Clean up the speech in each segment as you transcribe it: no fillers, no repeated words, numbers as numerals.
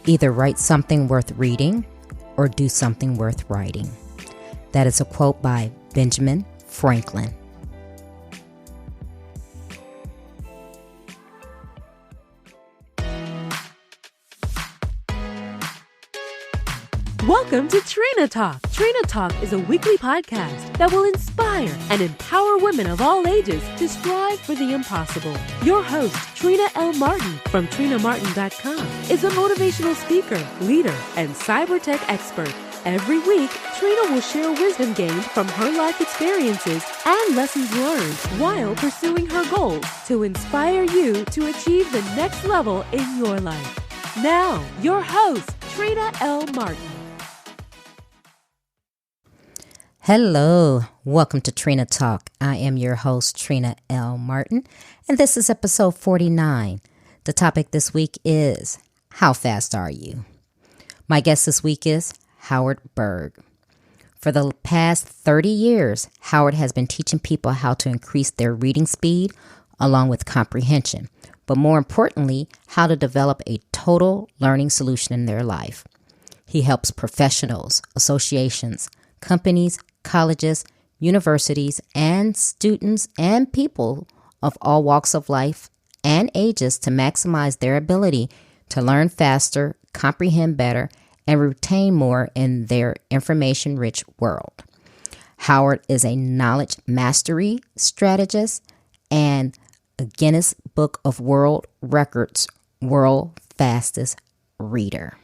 Either write something worth reading or do something worth writing. That is a quote by Benjamin Franklin. Welcome to Trina Talk. Trina Talk is a weekly podcast that will inspire and empower women of all ages to strive for the impossible. Your host, Trina L. Martin from TrinaMartin.com, is a motivational speaker, leader, and cyber tech expert. Every week, Trina will share wisdom gained from her life experiences and lessons learned while pursuing her goals to inspire you to achieve the next level in your life. Now, your host, Trina L. Martin. Hello, welcome to Trina Talk. I am your host, Trina L. Martin, and this is episode 49. The topic this week is, how fast are you? My guest this week is Howard Berg. For the past 30 years, Howard has been teaching people how to increase their reading speed along with comprehension, but more importantly, how to develop a total learning solution in their life. He helps professionals, associations, companies, colleges, universities, and students and people of all walks of life and ages to maximize their ability to learn faster, comprehend better, and retain more in their information-rich world. Howard is a knowledge mastery strategist and a Guinness Book of World Records world fastest reader.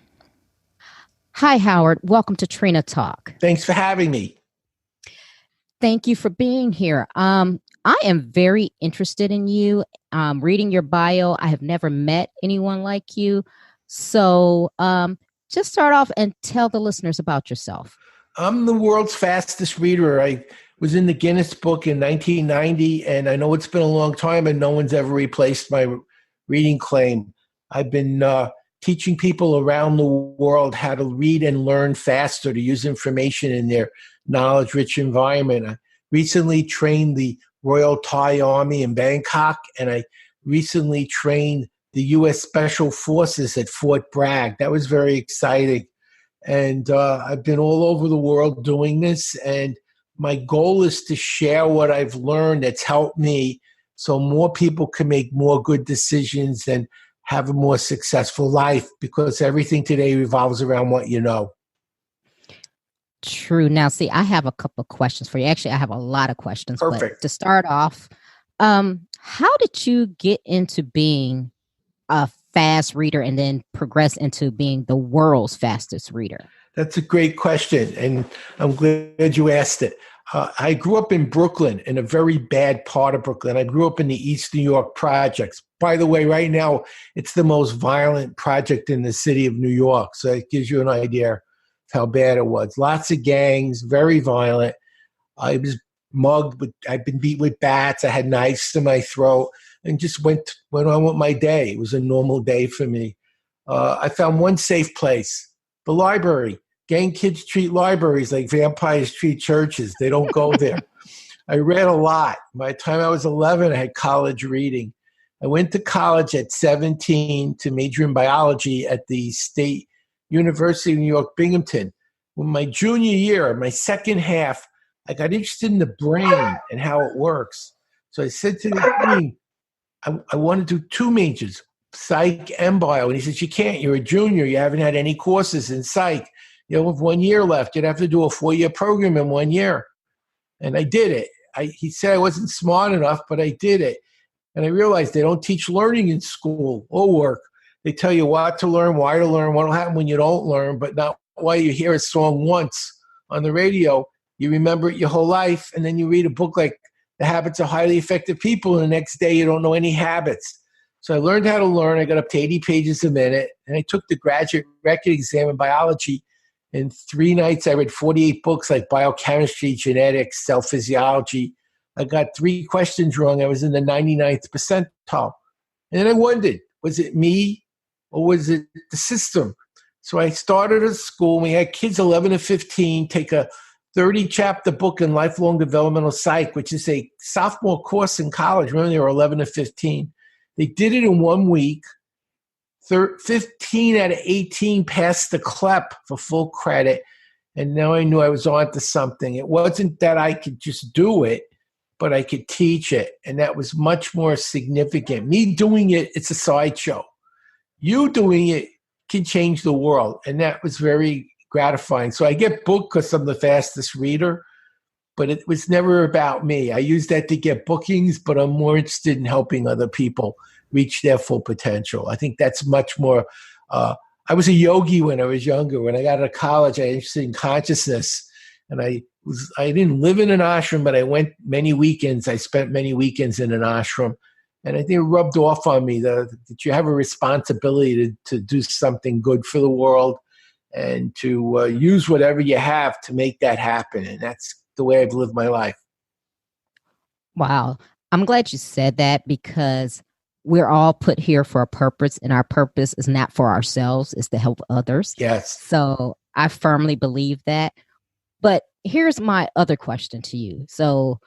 Hi, Howard. Welcome to Trina Talk. Thanks for having me. Thank you for being here. I am very interested in you. Reading your bio, I have never met anyone like you. So just start off and tell the listeners about yourself. I'm the world's fastest reader. I was in the Guinness Book in 1990, and I know it's been a long time, and no one's ever replaced my reading claim. I've been teaching people around the world how to read and learn faster, to use information in their knowledge-rich environment. I recently trained the Royal Thai Army in Bangkok, and I recently trained the U.S. Special Forces at Fort Bragg. That was very exciting. And I've been all over the world doing this, and my goal is to share what I've learned that's helped me so more people can make more good decisions and have a more successful life, because everything today revolves around what you know. True. Now, see, I have a couple of questions for you. Actually, I have a lot of questions. Perfect. But to start off, how did you get into being a fast reader and then progress into being the world's fastest reader? That's a great question, and I'm glad you asked it. I grew up in Brooklyn, in a very bad part of Brooklyn. I grew up in the East New York projects. By the way, right now, it's the most violent project in the city of New York, so it gives you an idea of how bad it was. Lots of gangs, very violent. I was mugged, I'd been beat with bats. I had knives to my throat, and just went on with my day. It was a normal day for me. I found one safe place, the library. Gang kids treat libraries like vampires treat churches. They don't go there. I read a lot. By the time I was 11, I had college reading. I went to college at 17 to major in biology at the State University of New York, Binghamton. When my junior year, my second half, I got interested in the brain and how it works. So I said to the dean, I want to do two majors, psych and bio. And he said, you can't. You're a junior. You haven't had any courses in psych. You have 1 year left. You'd have to do a 4-year program in 1 year. And I did it. He said I wasn't smart enough, but I did it. And I realized they don't teach learning in school or work. They tell you what to learn, why to learn, what will happen when you don't learn, but not why you hear a song once on the radio. You remember it your whole life, and then you read a book like The Habits of Highly Effective People, and the next day you don't know any habits. So I learned how to learn. I got up to 80 pages a minute, and I took the graduate record exam in biology. In 3 nights, I read 48 books like biochemistry, genetics, cell physiology. I got 3 questions wrong. I was in the 99th percentile. And then I wondered, was it me or was it the system? So I started a school. We had kids 11 to 15 take a 30-chapter book in lifelong developmental psych, which is a sophomore course in college. Remember, they were 11 to 15. They did it in 1 week. 15 out of 18 passed the CLEP for full credit. And now I knew I was on to something. It wasn't that I could just do it, but I could teach it. And that was much more significant. Me doing it, it's a sideshow. You doing it can change the world. And that was very gratifying. So I get booked because I'm the fastest reader, but it was never about me. I use that to get bookings, but I'm more interested in helping other people reach their full potential. I think that's much more, I was a yogi when I was younger. When I got out of college, I was interested in consciousness. And I didn't live in an ashram, but I went many weekends. I spent many weekends in an ashram. And I think it rubbed off on me that you have a responsibility to do something good for the world and to use whatever you have to make that happen. And that's the way I've lived my life. Wow. I'm glad you said that, because we're all put here for a purpose, and our purpose is not for ourselves, it's to help others. Yes. So I firmly believe that. But here's my other question to you. So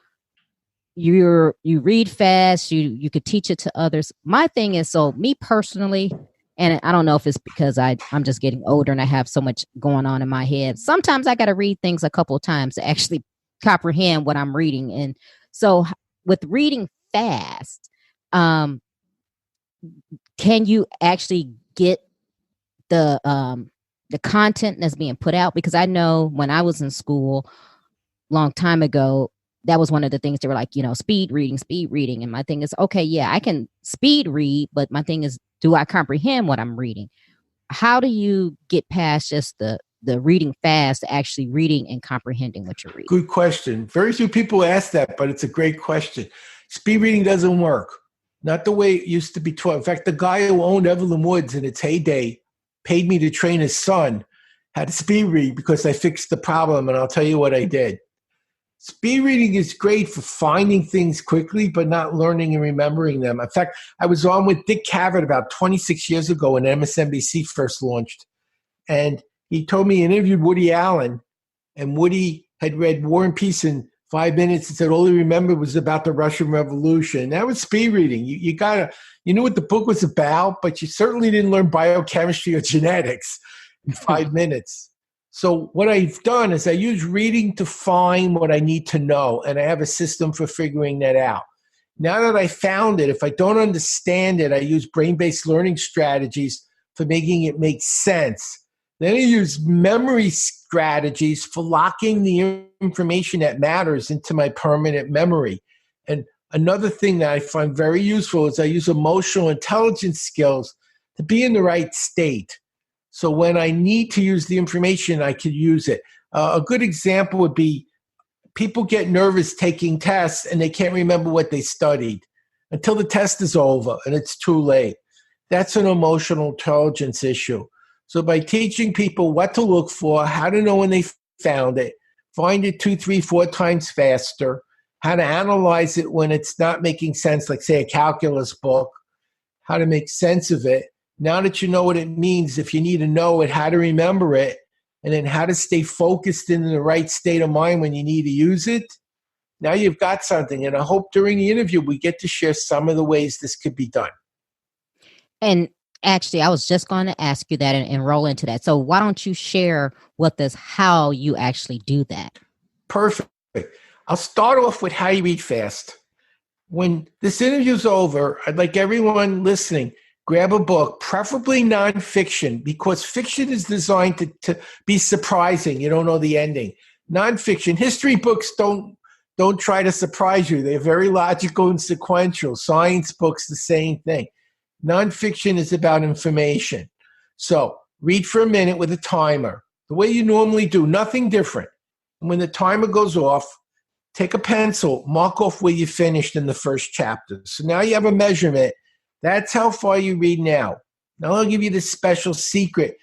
you read fast, you could teach it to others. My thing is, so me personally, and I don't know if it's because I'm just getting older and I have so much going on in my head. Sometimes I got to read things a couple of times to actually comprehend what I'm reading. And so with reading fast, can you actually get the content that's being put out? Because I know when I was in school long time ago, that was one of the things they were like, speed reading. And my thing is, okay, yeah, I can speed read, but my thing is, do I comprehend what I'm reading? How do you get past just the reading fast to actually reading and comprehending what you're reading? Good question. Very few people ask that, but it's a great question. Speed reading doesn't work. Not the way it used to be taught. In fact, the guy who owned Evelyn Woods in its heyday paid me to train his son how to speed read because I fixed the problem, and I'll tell you what I did. Speed reading is great for finding things quickly, but not learning and remembering them. In fact, I was on with Dick Cavett about 26 years ago when MSNBC first launched, and he told me he interviewed Woody Allen, and Woody had read War and Peace in 5 minutes and said all he remembered was about the Russian Revolution. That was speed reading. You knew what the book was about, but you certainly didn't learn biochemistry or genetics in 5 minutes. So what I've done is I use reading to find what I need to know, and I have a system for figuring that out. Now that I found it, if I don't understand it, I use brain-based learning strategies for making it make sense. Then I use memory strategies for locking the information that matters into my permanent memory. And another thing that I find very useful is I use emotional intelligence skills to be in the right state. So when I need to use the information, I can use it. A good example would be people get nervous taking tests and they can't remember what they studied until the test is over and it's too late. That's an emotional intelligence issue. So by teaching people what to look for, how to know when they found it, find it 2, 3, 4 times faster, how to analyze it when it's not making sense, like say a calculus book, how to make sense of it. Now that you know what it means, if you need to know it, how to remember it, and then how to stay focused in the right state of mind when you need to use it, now you've got something. And I hope during the interview we get to share some of the ways this could be done. And actually, I was just going to ask you that and roll into that. So why don't you share with us how you actually do that? Perfect. I'll start off with how you read fast. When this interview's over, I'd like everyone listening, grab a book, preferably nonfiction, because fiction is designed to be surprising. You don't know the ending. Nonfiction, history books don't try to surprise you. They're very logical and sequential. Science books, the same thing. Nonfiction is about information. So read for a minute with a timer, the way you normally do, nothing different. And when the timer goes off, take a pencil, mark off where you finished in the first chapter. So now you have a measurement. That's how far you read now. Now I'll give you the special secret,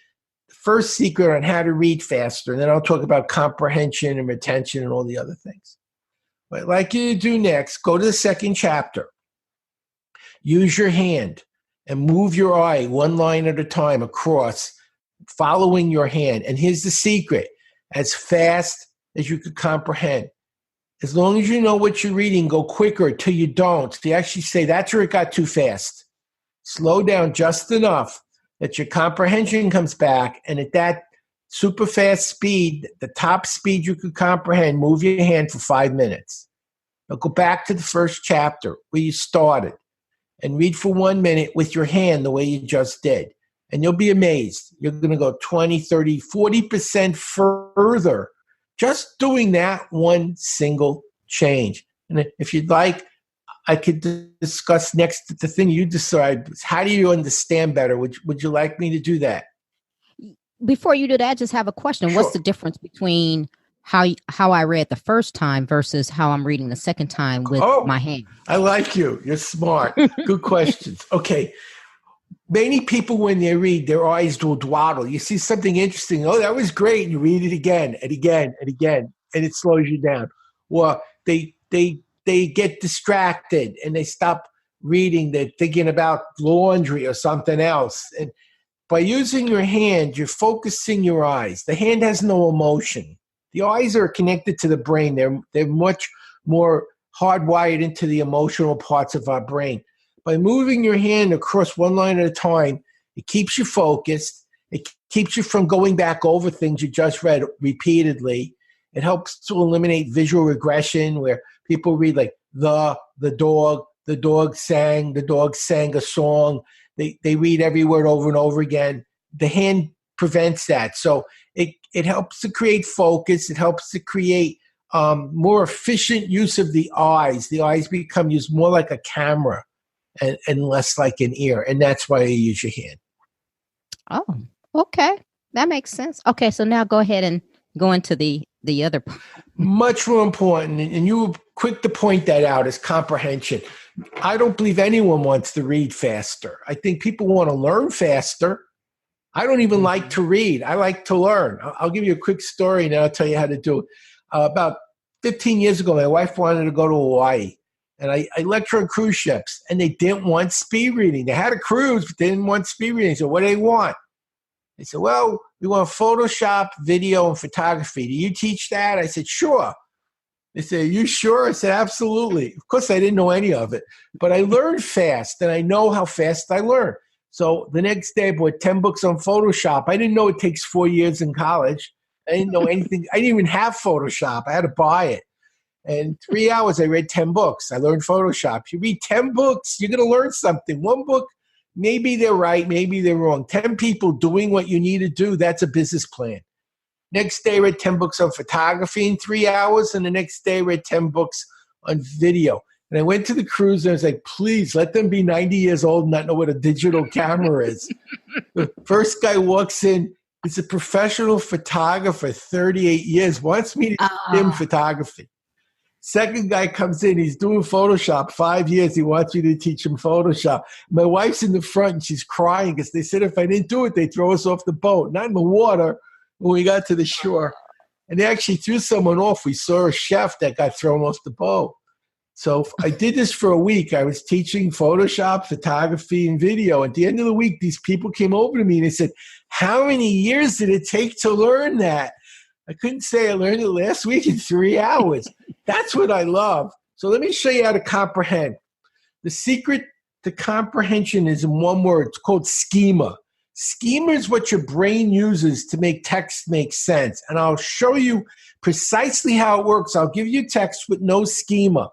the first secret on how to read faster, and then I'll talk about comprehension and retention and all the other things. What I'd like you to do next, go to the second chapter. Use your hand and move your eye one line at a time across, following your hand. And here's the secret, as fast as you could comprehend. As long as you know what you're reading, go quicker till you don't. So you actually say, that's where it got too fast. Slow down just enough that your comprehension comes back, and at that super fast speed, the top speed you could comprehend, move your hand for 5 minutes. Now go back to the first chapter where you started and read for 1 minute with your hand the way you just did. And you'll be amazed. You're going to go 20, 30, 40% further just doing that one single change. And if you'd like, I could discuss next the thing you decide. How do you understand better? Would you like me to do that? Before you do that, I just have a question. Sure. What's the difference between how I read the first time versus how I'm reading the second time with my hand? I like you. You're smart. Good questions. Okay. Many people, when they read, their eyes will dawdle. You see something interesting. Oh, that was great. And you read it again and again and again, and it slows you down. Or they get distracted and they stop reading. They're thinking about laundry or something else. And by using your hand, you're focusing your eyes. The hand has no emotion. The eyes are connected to the brain. They're much more hardwired into the emotional parts of our brain. By moving your hand across one line at a time, it keeps you focused. It keeps you from going back over things you just read repeatedly. It helps to eliminate visual regression where people read like the dog sang a song. They read every word over and over again. The hand prevents that. So it helps to create focus. It helps to create more efficient use of the eyes. The eyes become used more like a camera and less like an ear. And that's why you use your hand. Oh, okay. That makes sense. Okay, so now go ahead and go into the other part. Much more important, and you were quick to point that out, is comprehension. I don't believe anyone wants to read faster. I think people want to learn faster. I don't even like to read. I like to learn. I'll give you a quick story and I'll tell you how to do it. About 15 years ago, my wife wanted to go to Hawaii. And I lecture on cruise ships, and they didn't want speed reading. They had a cruise, but they didn't want speed reading. So what do they want? They said, well, we want Photoshop, video, and photography. Do you teach that? I said, sure. They said, are you sure? I said, absolutely. Of course, I didn't know any of it. But I learned fast, and I know how fast I learn. So the next day, I bought 10 books on Photoshop. I didn't know it takes 4 years in college. I didn't know anything. I didn't even have Photoshop. I had to buy it. And in 3 hours, I read 10 books. I learned Photoshop. You read 10 books, you're going to learn something. One book, maybe they're right, maybe they're wrong. 10 people doing what you need to do, that's a business plan. Next day, I read 10 books on photography in 3 hours. And the next day, I read 10 books on video. And I went to the cruise and I was like, please, let them be 90 years old and not know what a digital camera is. The first guy walks in. He's a professional photographer, 38 years, wants me to teach him photography. Second guy comes in, he's doing Photoshop, 5 years, he wants you to teach him Photoshop. My wife's in the front and she's crying because they said if I didn't do it, they'd throw us off the boat, not in the water when we got to the shore. And they actually threw someone off. We saw a chef that got thrown off the boat. So I did this for a week. I was teaching Photoshop, photography, and video. At the end of the week, these people came over to me and they said, how many years did it take to learn that? I couldn't say I learned it last week in 3 hours. That's what I love. So let me show you how to comprehend. The secret to comprehension is in one word. It's called schema. Schema is what your brain uses to make text make sense. And I'll show you precisely how it works. I'll give you text with no schema.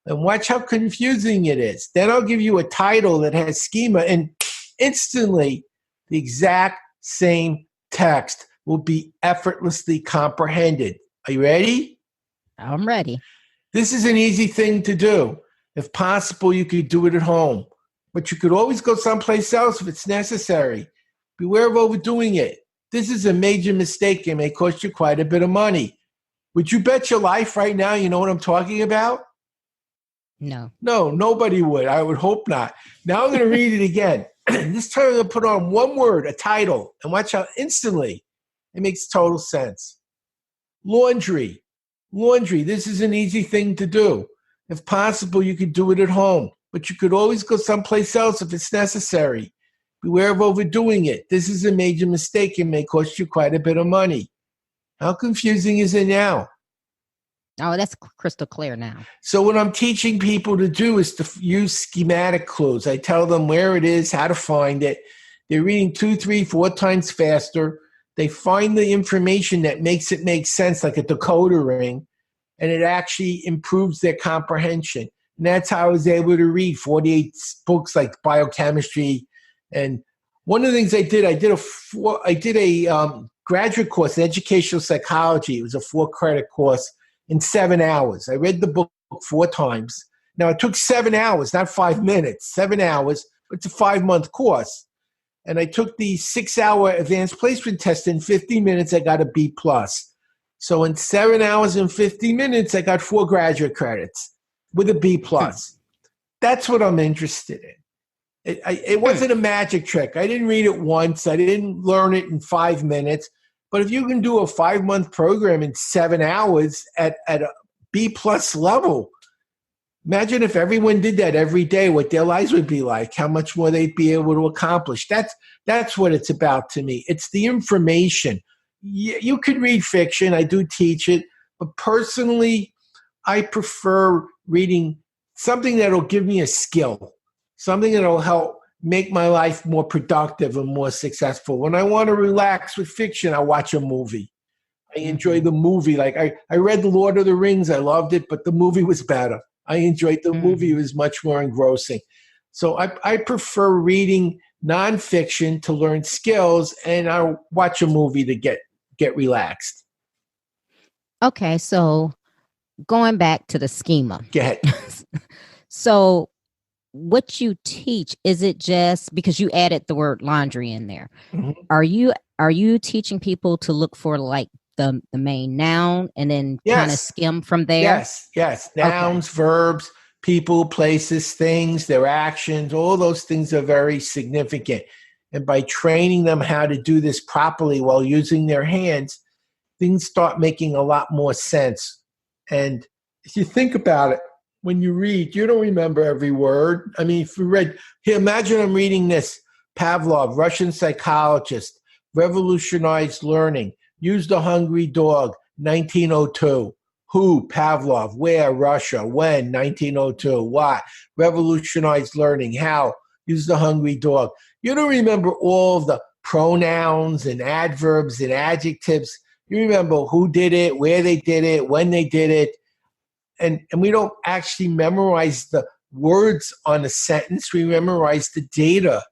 And watch how confusing it is. Then I'll give you a title that has schema, and instantly the exact same text will be effortlessly comprehended. Are you ready? I'm ready. This is an easy thing to do. If possible, you could do it at home. But you could always go someplace else if it's necessary. Beware of overdoing it. This is a major mistake and may cost you quite a bit of money. Would you bet your life right now you know what I'm talking about? No. No, nobody would. I would hope not. Now I'm going to read it again. This time I'm going to put on one word, a title, and watch how instantly it makes total sense. Laundry. Laundry. This is an easy thing to do. If possible, you could do it at home, but you could always go someplace else if it's necessary. Beware of overdoing it. This is a major mistake and may cost you quite a bit of money. How confusing is it now? Oh, that's crystal clear now. So what I'm teaching people to do is to use schematic clues. I tell them where it is, how to find it, They're reading 2, 3, 4 times faster. They find the information that makes it make sense, like a decoder ring, and it actually improves their comprehension. And that's how I was able to read 48 books like biochemistry. And one of the things I did a graduate course in educational psychology. It was a 4-credit course in 7 hours. I read the book 4 times. Now, it took 7 hours, not 5 minutes, 7 hours. It's a 5-month course. And I took the 6-hour advanced placement test in 50 minutes. I got a B+. So in 7 hours and 50 minutes, I got 4 graduate credits with a B+. That's what I'm interested in. It wasn't a magic trick. I didn't read it once. I didn't learn it in 5 minutes. But if you can do a 5-month program in 7 hours at a B+ level, imagine if everyone did that every day, what their lives would be like, how much more they'd be able to accomplish. That's what it's about to me. It's the information. You could read fiction. I do teach it. But personally, I prefer reading something that'll give me a skill, something that'll help make my life more productive and more successful. When I want to relax with fiction, I watch a movie. I enjoy the movie. Like I read The Lord of the Rings. I loved it, but the movie was better. I enjoyed the movie. It was much more engrossing. So I prefer reading nonfiction to learn skills, and I watch a movie to get relaxed. Okay, so going back to the schema. Go ahead. So what you teach, is it just because you added the word laundry in there? Mm-hmm. Are you teaching people to look for like the main noun and then kind of skim from there? Yes. Nouns, verbs, people, places, things, their actions, all those things are very significant. And by training them how to do this properly while using their hands, things start making a lot more sense. And if you think about it, when you read, you don't remember every word. I mean, if you read, here, imagine I'm reading this. Pavlov, Russian psychologist, revolutionized learning, used a hungry dog, 1902. Who? Pavlov. Where? Russia. When? 1902. What? Revolutionized learning. How? Used a hungry dog. You don't remember all the pronouns and adverbs and adjectives. You remember who did it, where they did it, when they did it. And we don't actually memorize the words on a sentence. We memorize the data,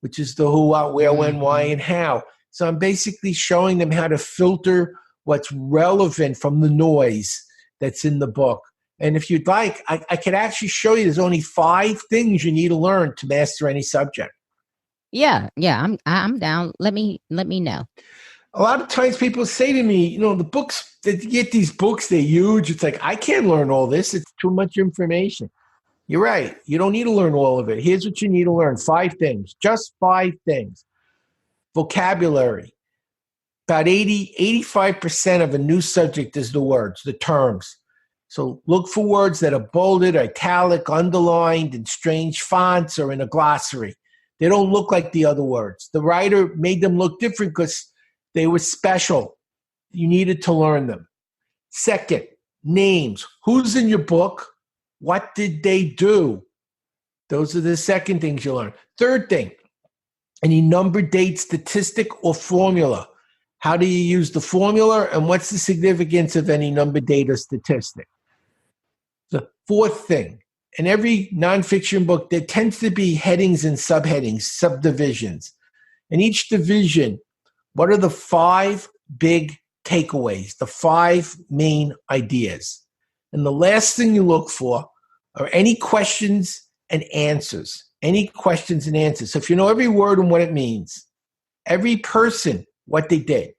which is the who, what, where, when, why, and how. So I'm basically showing them how to filter what's relevant from the noise that's in the book. And if you'd like, I could actually show you there's only 5 things you need to learn to master any subject. Yeah, I'm down. Let me know. A lot of times people say to me, the books, that you get these books, they're huge. It's like, I can't learn all this. It's too much information. You're right. You don't need to learn all of it. Here's what you need to learn. 5 things, just 5 things. Vocabulary. About 85% of a new subject is the words, the terms. So look for words that are bolded, italic, underlined, in strange fonts, or in a glossary. They don't look like the other words. The writer made them look different because they were special. You needed to learn them. Second, names. Who's in your book? What did they do? Those are the second things you learn. Third thing, any number, date, statistic, or formula. How do you use the formula, and what's the significance of any number, date, or statistic? The fourth thing, in every nonfiction book, there tends to be headings and subheadings, subdivisions. In each division, what are the 5 big takeaways, the 5 main ideas? And the last thing you look for are any questions and answers. Any questions and answers. So if you know every word and what it means, every person, what they did,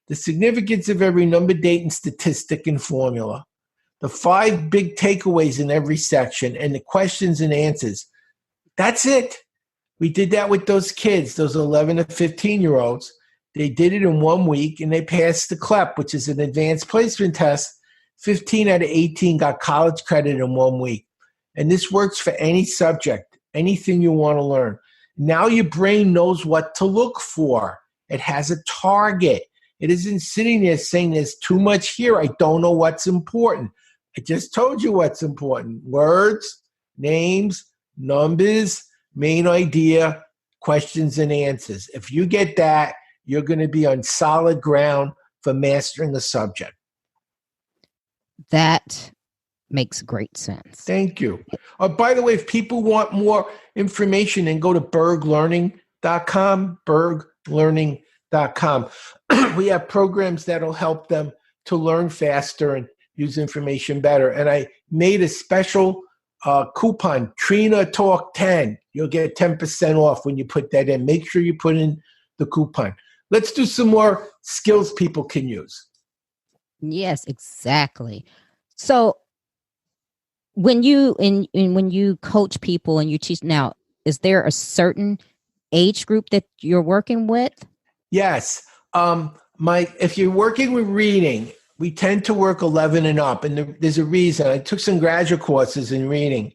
the significance of every number, date, and statistic and formula, the 5 big takeaways in every section, and the questions and answers, that's it. We did that with those kids, those 11 to 15-year-olds. They did it in 1 week, and they passed the CLEP, which is an advanced placement test. 15 out of 18 got college credit in 1 week. And this works for any subject, anything you want to learn. Now your brain knows what to look for. It has a target. It isn't sitting there saying there's too much here. I don't know what's important. I just told you what's important. Words, names, numbers, main idea, questions and answers. If you get that, you're going to be on solid ground for mastering the subject. That makes great sense. Thank you. By the way, if people want more information, then go to berglearning.com, berglearning.com. We have programs that'll help them to learn faster and use information better. And I made a special coupon, Trina Talk 10. You'll get 10% off when you put that in. Make sure you put in the coupon. Let's do some more skills people can use. Yes, exactly. So when you when you coach people and you teach now, is there a certain age group that you're working with? Yes. If you're working with reading, we tend to work 11 and up, and there's a reason. I took some graduate courses in reading,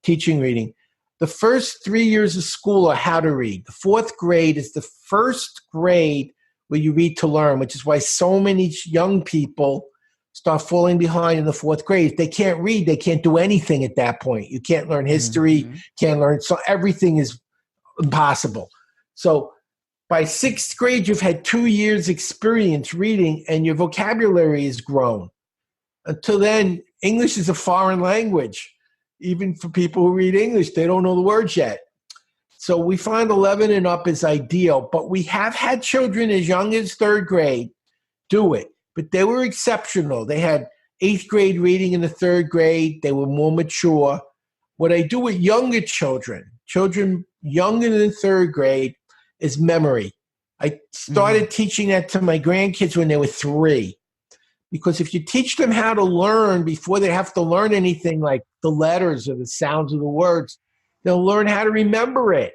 teaching reading. The first 3 years of school are how to read. The fourth grade is the first grade where you read to learn, which is why so many young people start falling behind in the fourth grade. If they can't read, they can't do anything at that point. You can't learn history, can't learn, so everything is impossible. So by sixth grade, you've had 2 years experience reading and your vocabulary has grown. Until then, English is a foreign language. Even for people who read English, they don't know the words yet. So we find 11 and up is ideal, but we have had children as young as third grade do it, but they were exceptional. They had eighth grade reading in the third grade. They were more mature. What I do with younger children younger than third grade, is memory. I started teaching that to my grandkids when they were 3. Because if you teach them how to learn before they have to learn anything like the letters or the sounds of the words, they'll learn how to remember it.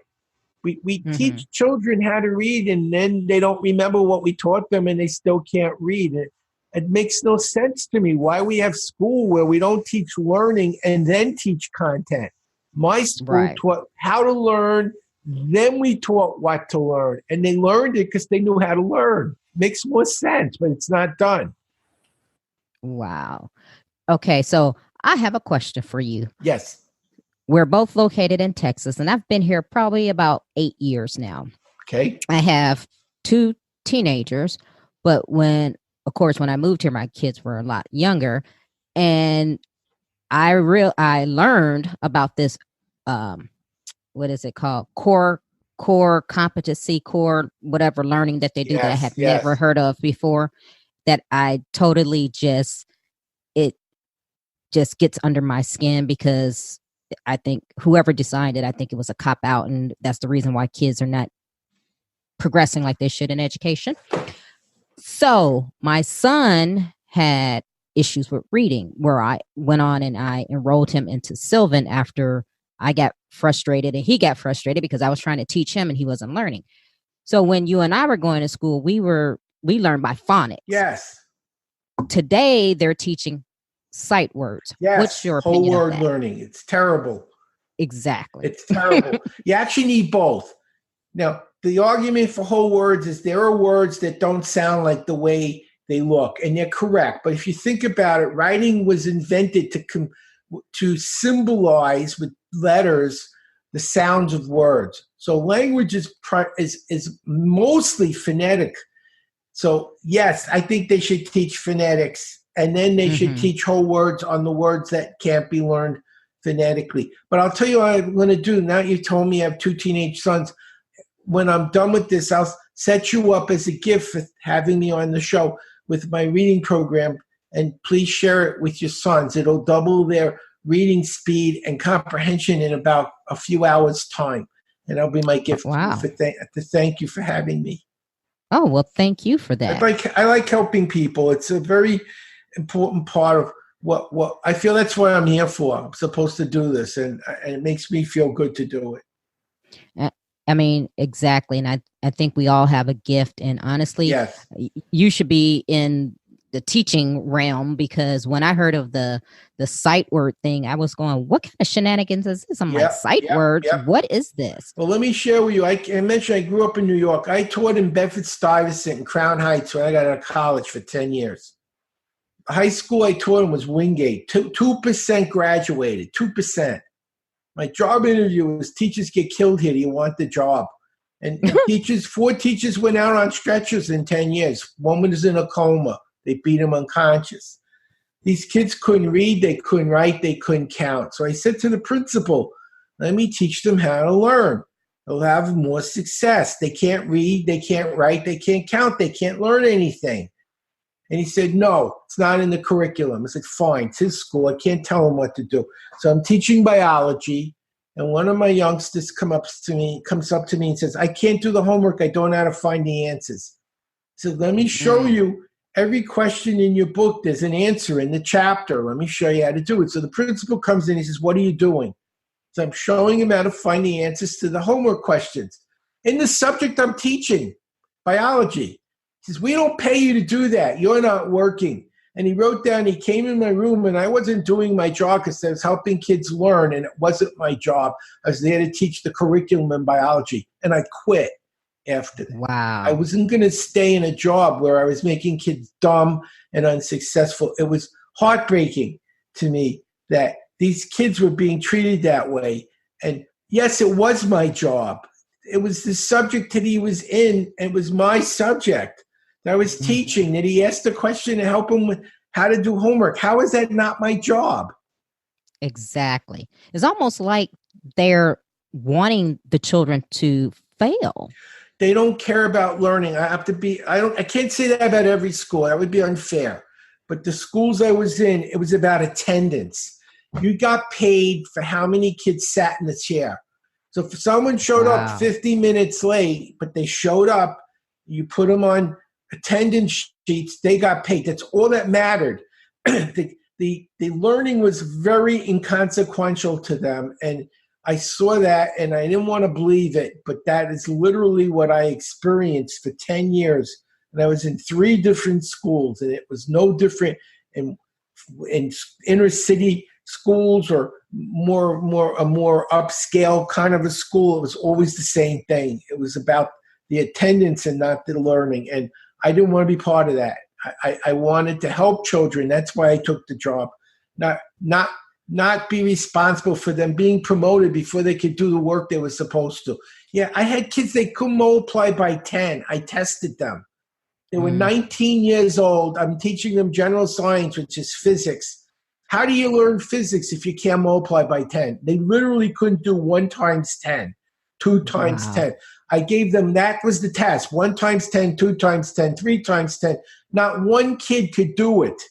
We teach children how to read, and then they don't remember what we taught them, and they still can't read. It makes no sense to me why we have school where we don't teach learning and then teach content. My school taught how to learn, then we taught what to learn, and they learned it because they knew how to learn. Makes more sense, but it's not done. Wow. Okay, so I have a question for you. Yes. We're both located in Texas, and I've been here probably about 8 years now. Okay. I have 2 teenagers, but when I moved here, my kids were a lot younger, and I learned about this, what is it called? Core competency, core whatever learning that they do that I had never heard of before, that I totally it just gets under my skin, because I think whoever designed it, I think it was a cop out, and that's the reason why kids are not progressing like they should in education. So my son had issues with reading, where I went on and I enrolled him into Sylvan after I got frustrated and he got frustrated because I was trying to teach him and he wasn't learning. So when you and I were going to school, we learned by phonics. Yes. Today they're teaching sight words. Yes. What's your opinion whole word of that? learning? It's terrible. Exactly. It's terrible. You actually need both. Now, the argument for whole words is there are words that don't sound like the way they look, and they're correct. But if you think about it, writing was invented to symbolize with letters the sounds of words. So language is mostly phonetic. So yes, I think they should teach phonetics, and then they should teach whole words on the words that can't be learned phonetically. But I'll tell you what I'm going to do. Now you told me I have 2 teenage sons. When I'm done with this, I'll set you up as a gift for having me on the show with my reading program, and please share it with your sons. It'll double their reading speed and comprehension in about a few hours' time. And that'll be my gift to thank you for having me. Oh, well, thank you for that. I like helping people. It's a very important part of what I feel that's what I'm here for. I'm supposed to do this, and it makes me feel good to do it. I mean, exactly. And I think we all have a gift. And honestly, you should be in the teaching realm, because when I heard of the sight word thing, I was going, what kind of shenanigans is this? I'm like, sight words? What is this? Well, let me share with you. I mentioned I grew up in New York. I taught in Bedford-Stuyvesant and Crown Heights when I got out of college for 10 years. High school I taught in was Wingate. 2% graduated, 2%. My job interview was, teachers get killed here. Do you want the job? And teachers, 4 teachers went out on stretchers in 10 years. One was in a coma. They beat him unconscious. These kids couldn't read, they couldn't write, they couldn't count. So I said to the principal, let me teach them how to learn. They'll have more success. They can't read, they can't write, they can't count, they can't learn anything. And he said, no, it's not in the curriculum. I said, fine, it's his school. I can't tell him what to do. So I'm teaching biology, and one of my youngsters comes up to me and says, I can't do the homework. I don't know how to find the answers. I said, let me show you. Every question in your book, there's an answer in the chapter. Let me show you how to do it. So the principal comes in, he says, what are you doing? So I'm showing him how to find the answers to the homework questions. In the subject I'm teaching, biology. He says, we don't pay you to do that. You're not working. And he wrote down, he came in my room, and I wasn't doing my job because I was helping kids learn, and it wasn't my job. I was there to teach the curriculum in biology, and I quit after that. Wow. I wasn't going to stay in a job where I was making kids dumb and unsuccessful. It was heartbreaking to me that these kids were being treated that way. And yes, it was my job. It was the subject that he was in. It was my subject that I was teaching, that he asked a question to help him with how to do homework. How is that not my job? Exactly. It's almost like they're wanting the children to fail. They don't care about learning. I can't say that about every school. That would be unfair. But the schools I was in, it was about attendance. You got paid for how many kids sat in the chair. So if someone showed up 50 minutes late, but they showed up, you put them on attendance sheets, they got paid. That's all that mattered. The learning was very inconsequential to them. And I saw that, and I didn't want to believe it, but that is literally what I experienced for 10 years. And I was in 3 different schools, and it was no different in inner city schools or a more upscale kind of a school. It was always the same thing. It was about the attendance and not the learning. And I didn't want to be part of that. I wanted to help children. That's why I took the job. Not be responsible for them being promoted before they could do the work they were supposed to. Yeah, I had kids, they couldn't multiply by 10. I tested them. They were 19 years old. I'm teaching them general science, which is physics. How do you learn physics if you can't multiply by 10? They literally couldn't do 1 times 10, 2 times 10. I gave them, that was the test, 1 times 10, 2 times 10, 3 times 10. Not one kid could do it.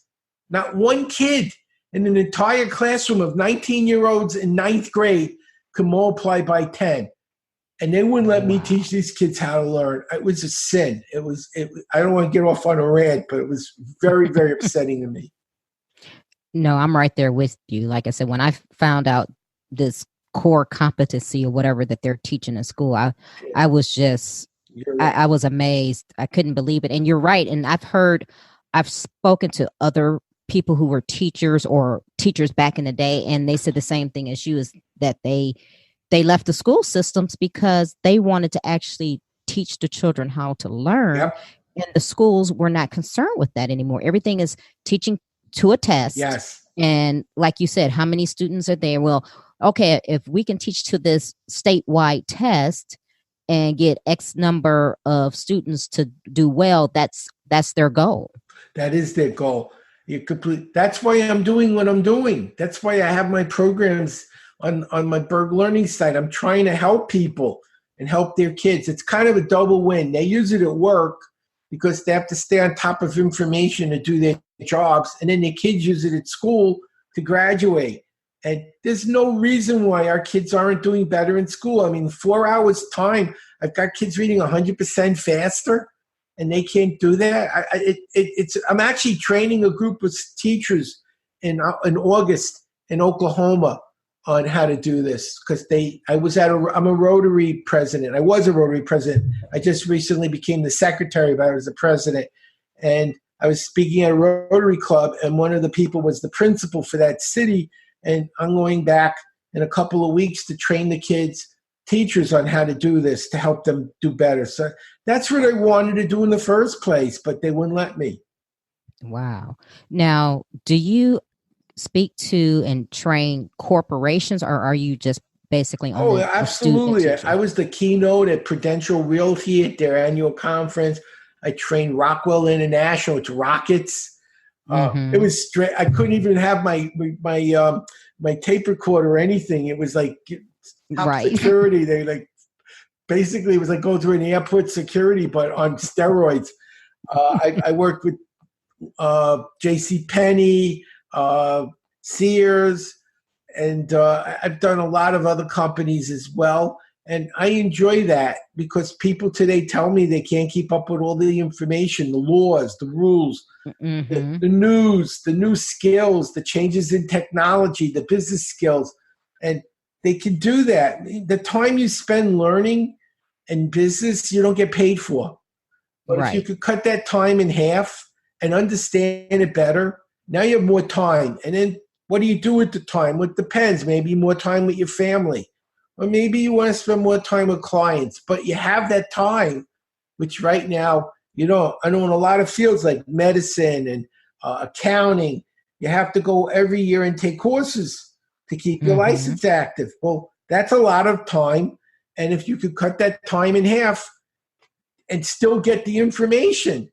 Not one kid in an entire classroom of 19-year-olds in 9th grade could multiply by 10. And they wouldn't let me teach these kids how to learn. It was a sin. I don't want to get off on a rant, but it was very, very upsetting to me. No, I'm right there with you. Like I said, when I found out this core competency or whatever that they're teaching in school, I was just, I was amazed. I couldn't believe it. And you're right. And I've spoken to other people who were teachers or teachers back in the day, and they said the same thing as you, is that they left the school systems because they wanted to actually teach the children how to learn. Yep. And the schools were not concerned with that anymore. Everything is teaching to a test. Yes. And like you said, how many students are there? Well, okay, if we can teach to this statewide test and get X number of students to do well, that's their goal. That is their goal. That's why I'm doing what I'm doing. That's why I have my programs on my Berg Learning site. I'm trying to help people and help their kids. It's kind of a double win. They use it at work because they have to stay on top of information to do their jobs. And then their kids use it at school to graduate. And there's no reason why our kids aren't doing better in school. I mean, 4 hours time, I've got kids reading 100% faster, and they can't do that. I'm actually training a group of teachers in August in Oklahoma on how to do this, because I'm a Rotary president. I was a Rotary president. I just recently became the secretary, but I was the president. And I was speaking at a Rotary club, and one of the people was the principal for that city. And I'm going back in a couple of weeks to train the teachers on how to do this to help them do better. So that's what I wanted to do in the first place, but they wouldn't let me. Wow. Now, do you speak to and train corporations, or are you just basically on Oh, the student and absolutely. I teacher. was the keynote at Prudential Realty at their annual conference. I trained Rockwell International. It's rockets. It Mm-hmm. was straight. I couldn't even have my tape recorder or anything. It was like top Right. security. They like basically it was like going through an airport security, but on steroids. I worked with J.C. Penney, Sears, and I've done a lot of other companies as well. And I enjoy that because people today tell me they can't keep up with all the information, the laws, the rules, Mm-hmm. the news, the new skills, the changes in technology, the business skills. And they can do that. The time you spend learning in business, you don't get paid for. But if you Right. could cut that time in half and understand it better, now you have more time. And then what do you do with the time? Well, it depends. Maybe more time with your family. Or maybe you want to spend more time with clients. But you have that time, which right now, I know in a lot of fields like medicine and accounting, you have to go every year and take courses to keep your Mm-hmm. license active. Well, that's a lot of time. And if you could cut that time in half, and still get the information.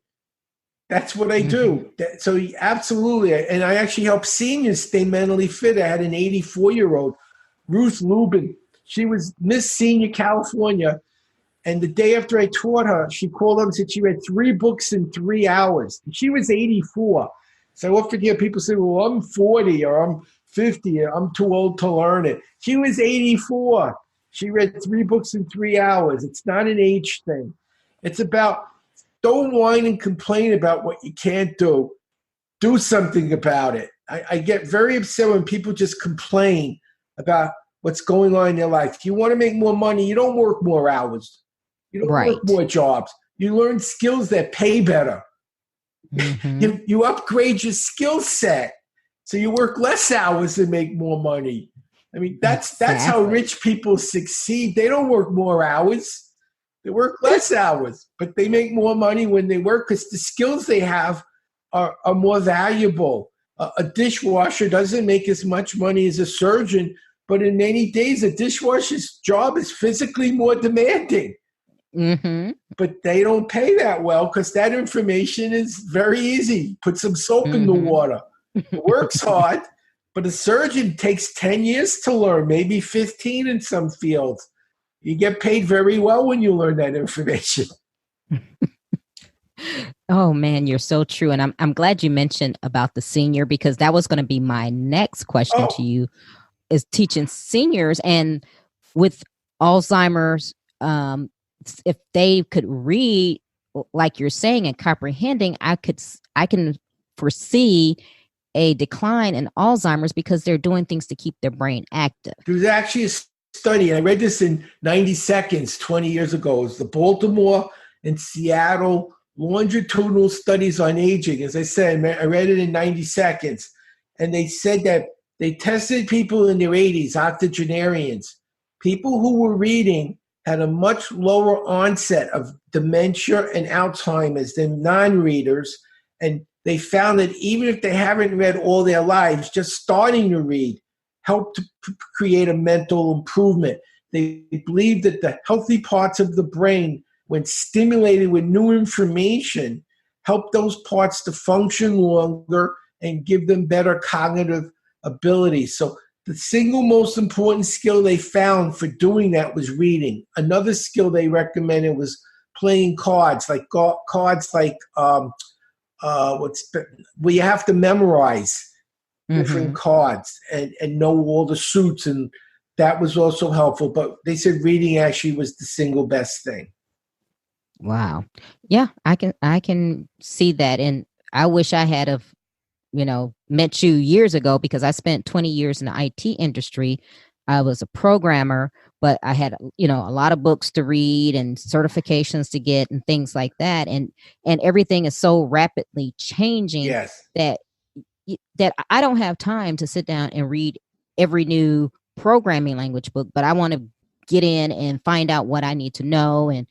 That's what I Mm-hmm. do. So absolutely. And I actually help seniors stay mentally fit. I had an 84-year-old, Ruth Lubin. She was Miss Senior California. And the day after I taught her, she called up and said she read 3 books in 3 hours. And she was 84. So I often hear people say, well, I'm 40 or I'm 50. Or I'm too old to learn it. She was 84. She read 3 books in 3 hours. It's not an age thing. It's about don't whine and complain about what you can't do. Do something about it. I get very upset when people just complain about what's going on in their life. If you want to make more money, you don't work more hours. You don't work Right. more jobs. You learn skills that pay better. Mm-hmm. You upgrade your skill set. So you work less hours and make more money. I mean, that's how Exactly. rich people succeed. They don't work more hours. They work less hours, but they make more money when they work because the skills they have are more valuable. A dishwasher doesn't make as much money as a surgeon, but in many days, a dishwasher's job is physically more demanding. Mm-hmm. But they don't pay that well because that information is very easy. Put some soap in the Mm-hmm. water. It works hard, but a surgeon takes 10 years to learn, maybe 15 in some fields. You get paid very well when you learn that information. Oh man, you're so true. And I'm glad you mentioned about the senior because that was going to be my next question to Oh, you is teaching seniors and with Alzheimer's, if they could read like you're saying and comprehending, I can foresee a decline in Alzheimer's because they're doing things to keep their brain active. there's actually a study, and I read this in 90 seconds 20 years ago. It was the Baltimore and Seattle longitudinal studies on aging. As I said, I read it in 90 seconds. And they said that they tested people in their 80s, octogenarians. People who were reading had a much lower onset of dementia and Alzheimer's than non-readers. And they found that even if they haven't read all their lives, just starting to read helped to create a mental improvement. They believe that the healthy parts of the brain, when stimulated with new information, help those parts to function longer and give them better cognitive abilities. So the single most important skill they found for doing that was reading. Another skill they recommended was playing cards, like where you have to memorize different Mm-hmm. cards and know all the suits, and that was also helpful. But they said reading actually was the single best thing. Wow. Yeah, I can see that. And I wish I had of, met you years ago because I spent 20 years in the IT industry. I was a programmer, but I had, a lot of books to read and certifications to get and things like that. And everything is so rapidly changing Yes, that that I don't have time to sit down and read every new programming language book, but I want to get in and find out what I need to know and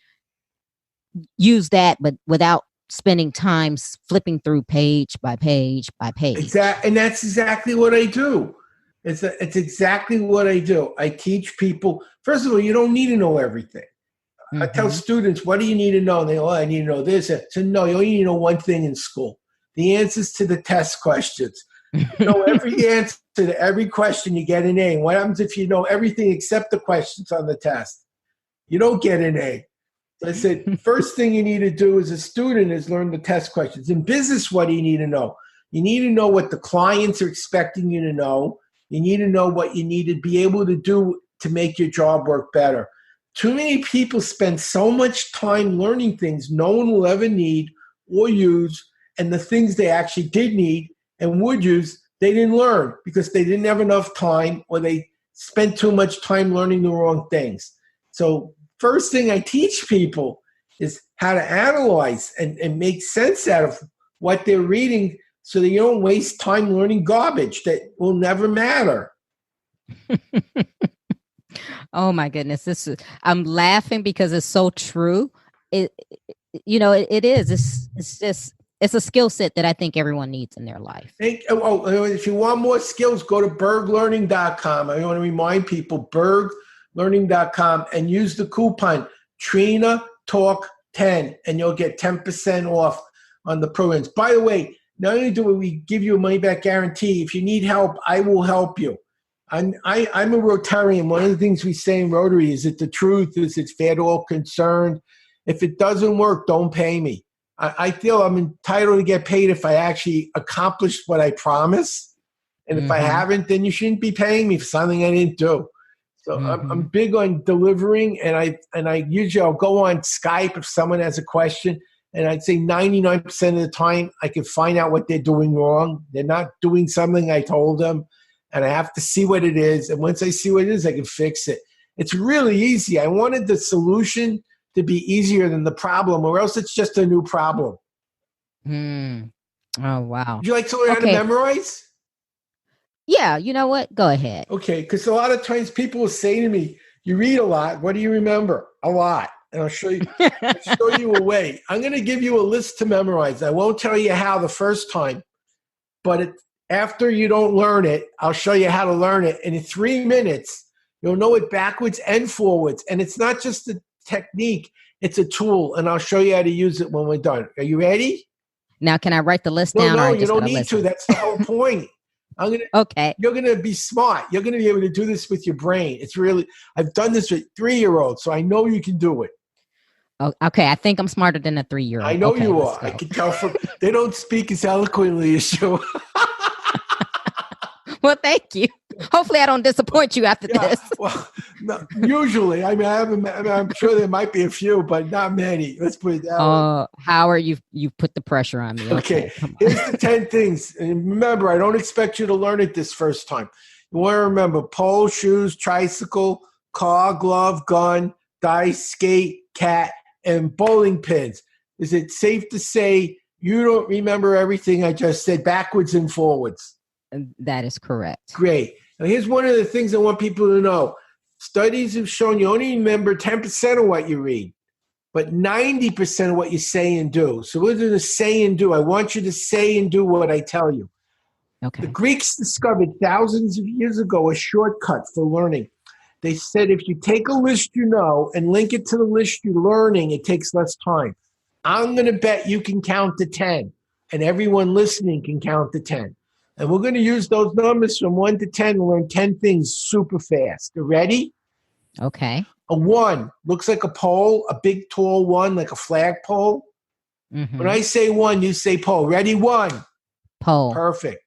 use that, but without spending time flipping through page by page by page. exactly, and that's exactly what I do. It's exactly what I do. I teach people. First of all, you don't need to know everything. I tell students, what do you need to know? And they go, I need to know this. So no, you only need to know one thing in school. The answers to the test questions. You know every answer to every question, you get an A. And what happens if you know everything except the questions on the test? You don't get an A. So I said, first thing you need to do as a student is learn the test questions. In business, what do you need to know? You need to know what the clients are expecting you to know. You need to know what you need to be able to do to make your job work better. Too many people spend so much time learning things no one will ever need or use, and the things they actually did need and would use, they didn't learn because they didn't have enough time or they spent too much time learning the wrong things. So first thing I teach people is how to analyze and make sense out of what they're reading so that you don't waste time learning garbage that will never matter. Oh my goodness. I'm laughing because it's so true. It is. It's a skill set that I think everyone needs in their life. If you want more skills, go to berglearning.com. I want to remind people, berglearning.com, and use the coupon Trina Talk 10 and you'll get 10% off on the programs. By the way, not only do we give you a money back guarantee, if you need help, I will help you. I'm a Rotarian. One of the things we say in Rotary is that the truth is it's fair to all concerned. If it doesn't work, don't pay me. I feel I'm entitled to get paid if I actually accomplished what I promised. And if I haven't, then you shouldn't be paying me for something I didn't do. So I'm big on delivering, and I usually I'll go on Skype if someone has a question, and I'd say 99% of the time I can find out what they're doing wrong. They're not doing something I told them, and I have to see what it is. And once I see what it is, I can fix it. It's really easy. I wanted the solution to be easier than the problem, or else it's just a new problem. Oh, wow. Would you like to learn how to memorize? Yeah, you know what? Go ahead. Okay, because a lot of times people will say to me, you read a lot, what do you remember? A lot. And I'll show you a way. I'm going to give you a list to memorize. I won't tell you how the first time, but after you don't learn it, I'll show you how to learn it. And in 3 minutes, you'll know it backwards and forwards. And it's not just a technique, it's a tool. And I'll show you how to use it when we're done. Are you ready? Now, can I write the list down? No, you don't need to. That's the whole point. Okay. You're going to be smart. You're going to be able to do this with your brain. I've done this with 3-year-olds, so I know you can do it. Oh, okay. I think I'm smarter than a 3-year-old. I know you are. I can tell they don't speak as eloquently as you. Well, thank you. Hopefully I don't disappoint you after this. Well, no, usually. I mean, I'm sure there might be a few, but not many. Let's put it that way. Howard, you've put the pressure on me. Okay. Here's the 10 things. And remember, I don't expect you to learn it this first time. You want to remember pole, shoes, tricycle, car, glove, gun, dice, skate, cat, and bowling pins. Is it safe to say you don't remember everything I just said backwards and forwards? That is correct. Great. Now, here's one of the things I want people to know. Studies have shown you only remember 10% of what you read, but 90% of what you say and do. So what is the say and do? I want you to say and do what I tell you. Okay. The Greeks discovered thousands of years ago a shortcut for learning. They said if you take a list you know and link it to the list you're learning, it takes less time. I'm going to bet you can count to 10, and everyone listening can count to 10. And we're going to use those numbers from 1 to 10 and learn 10 things super fast. You ready? Okay. A 1 looks like a pole, a big tall 1, like a flagpole. When I say 1, you say pole. Ready? 1. Pole. Perfect.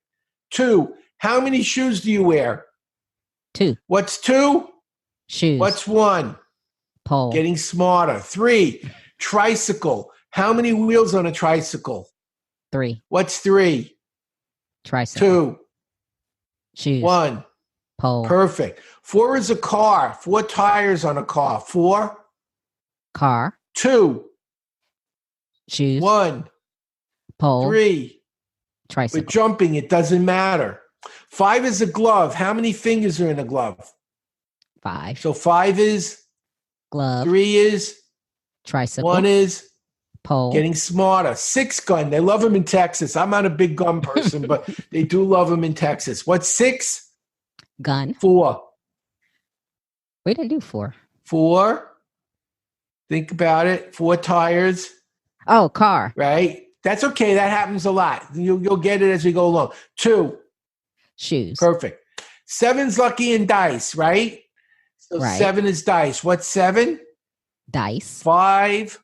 2, how many shoes do you wear? 2. What's 2? Shoes. What's 1? Pole. Getting smarter. 3, tricycle. How many wheels on a tricycle? 3. What's 3? Tricycle. 2. Shoes. 1. Pole. Perfect. 4 is a car. 4 tires on a car. 4. Car. 2. Shoes. 1. Pole. 3. Tricycle. We're jumping. It doesn't matter. 5 is a glove. How many fingers are in a glove? 5. So 5 is? Glove. 3 is? Tricycle. 1 is? Pole. Getting smarter. 6 gun. They love them in Texas. I'm not a big gun person, but they do love them in Texas. What's 6? Gun. 4. We didn't do 4. 4. Think about it. 4 tires. Oh, car. Right? That's okay. That happens a lot. You'll get it as we go along. 2. Shoes. Perfect. 7's lucky in dice, right? So Right. 7 is dice. What's 7? Dice. 5.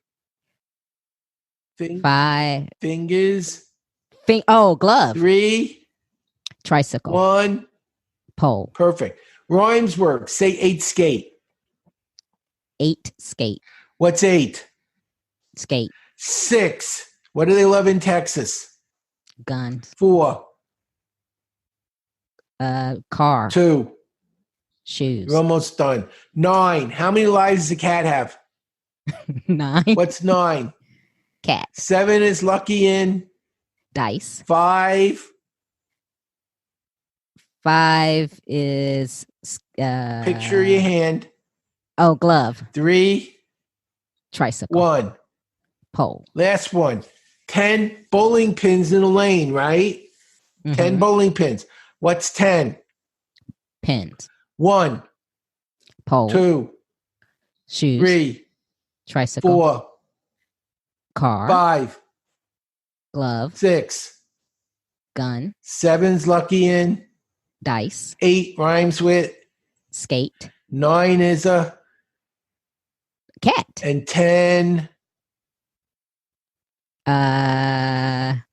5. Fingers. Glove. 3. Tricycle. 1. Pole. Perfect. Rhymes work. Say 8 skate. 8 skate. What's 8? Skate. 6. What do they love in Texas? Guns. 4. Car. 2. Shoes. You're almost done. 9. How many lives does a cat have? 9. What's 9? Cat. 7 is lucky in Dice. 5. 5 is Picture your hand. Glove. 3. Tricycle. 1. Pole. Last one. 10 bowling pins in a lane, right? 10 bowling pins. What's 10? Pins. 1. Pole. 2. Shoes. 3. Tricycle. 4. Car. 5. Glove. 6. Gun. 7's lucky in. Dice. 8 rhymes with. Skate. 9 is a. Cat. And 10. 10.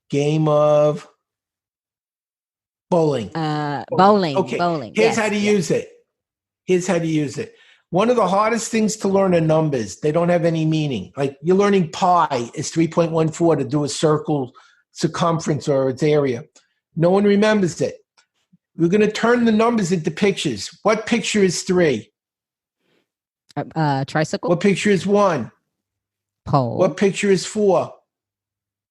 Game of bowling. Bowling. Okay. Bowling. Here's how to use it. Here's how to use it. One of the hardest things to learn are numbers. They don't have any meaning. Like you're learning pi is 3.14 to do a circle circumference or its area. No one remembers it. We're going to turn the numbers into pictures. What picture is 3? Tricycle. What picture is 1? Pole. What picture is 4?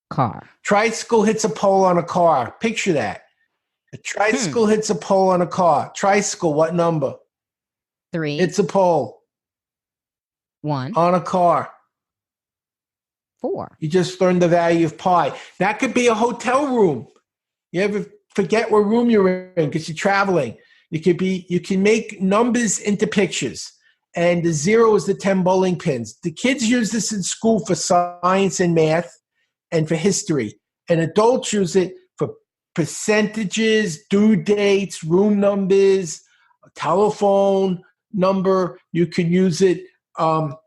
Car. Tricycle hits a pole on a car. Picture that. A tricycle hits a pole on a car. Tricycle, what number? 3. It's a pole. 1. On a car. 4. You just learned the value of pi. That could be a hotel room. You ever forget what room you're in because you're traveling. You can make numbers into pictures. And the 0 is the 10 bowling pins. The kids use this in school for science and math and for history. And adults use it for percentages, due dates, room numbers, a telephone number. You can use it to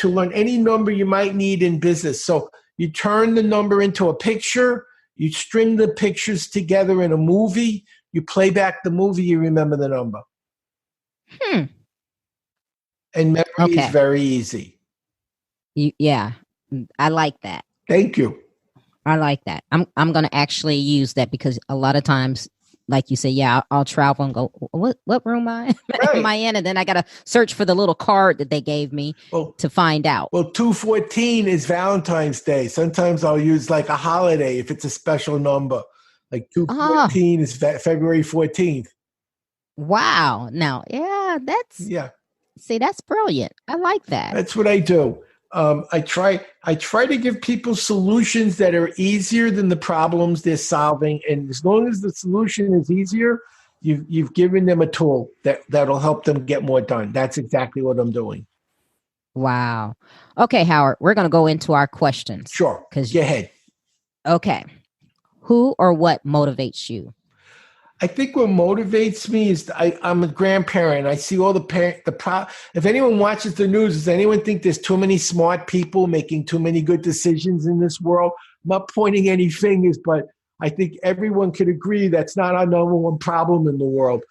learn any number you might need in business. So you turn the number into a picture. You string the pictures together in a movie. You play back the movie. You remember the number. And memory is very easy. Yeah, I like that. Thank you. I like that. I'm going to actually use that because a lot of times, like you say, I'll travel and go, what room am I in? And then I got to search for the little card that they gave me to find out. Well, 214 is Valentine's Day. Sometimes I'll use like a holiday if it's a special number. Like 214 is February 14th. Wow. Now, see, that's brilliant. I like that. That's what I do. I try to give people solutions that are easier than the problems they're solving. And as long as the solution is easier, you've given them a tool that'll help them get more done. That's exactly what I'm doing. Wow. Okay, Howard, we're going to go into our questions. Sure. Go ahead. Okay. Who or what motivates you? I think what motivates me is I'm a grandparent. I see all if anyone watches the news, does anyone think there's too many smart people making too many good decisions in this world? I'm not pointing any fingers, but I think everyone could agree that's not our number one problem in the world.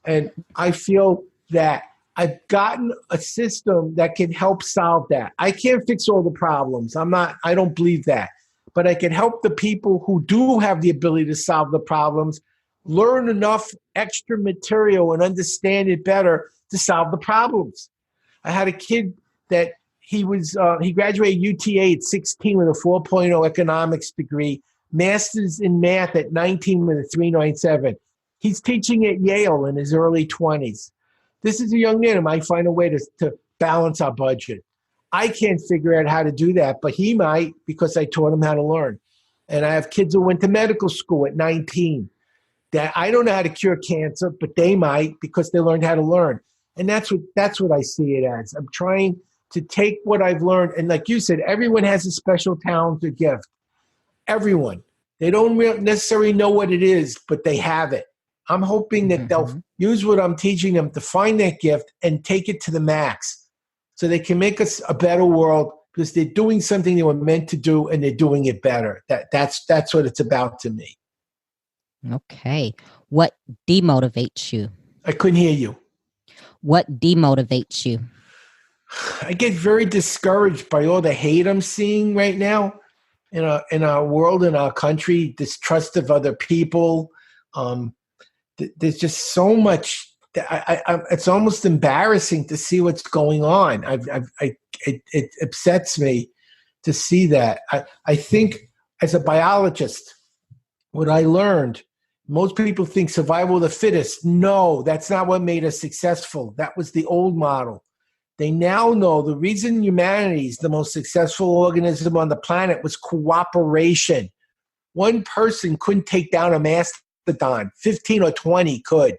And I feel that I've gotten a system that can help solve that. I can't fix all the problems. I don't believe that. But I can help the people who do have the ability to solve the problems learn enough extra material and understand it better to solve the problems. I had a kid that he graduated UTA at 16 with a 4.0 economics degree, master's in math at 19 with a 397. He's teaching at Yale in his early 20s. This is a young man who might find a way to balance our budget. I can't figure out how to do that, but he might because I taught him how to learn. And I have kids who went to medical school at 19. that I don't know how to cure cancer, but they might because they learned how to learn. And that's what I see it as. I'm trying to take what I've learned. And like you said, everyone has a special talent or gift. Everyone. They don't necessarily know what it is, but they have it. I'm hoping that they'll use what I'm teaching them to find that gift and take it to the max so they can make us a better world because they're doing something they were meant to do and they're doing it better. That's what it's about to me. Okay. What demotivates you? I couldn't hear you. What demotivates you? I get very discouraged by all the hate I'm seeing right now in our world, in our country, distrust of other people. There's just so much. It's almost embarrassing to see what's going on. It upsets me to see that. I think as a biologist, what I learned, most people think survival of the fittest. No, that's not what made us successful. That was the old model. They now know the reason humanity is the most successful organism on the planet was cooperation. One person couldn't take down a mastodon. 15 or 20 could.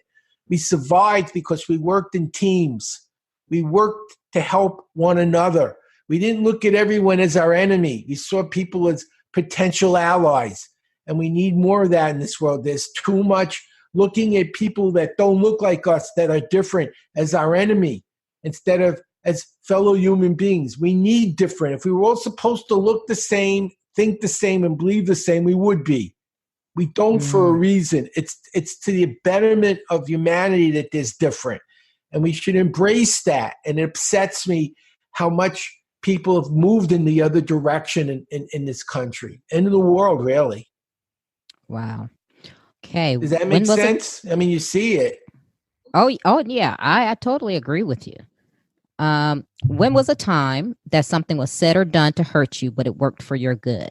We survived because we worked in teams. We worked to help one another. We didn't look at everyone as our enemy. We saw people as potential allies. And we need more of that in this world. There's too much looking at people that don't look like us, that are different, as our enemy, instead of as fellow human beings. We need different. If we were all supposed to look the same, think the same, and believe the same, we would be. We don't for a reason. It's to the betterment of humanity that there's different. And we should embrace that. And it upsets me how much people have moved in the other direction in this country and in the world, really. Wow. Okay. Does that make sense? I mean, you see it. Oh yeah. I totally agree with you. When was a time that something was said or done to hurt you, but it worked for your good?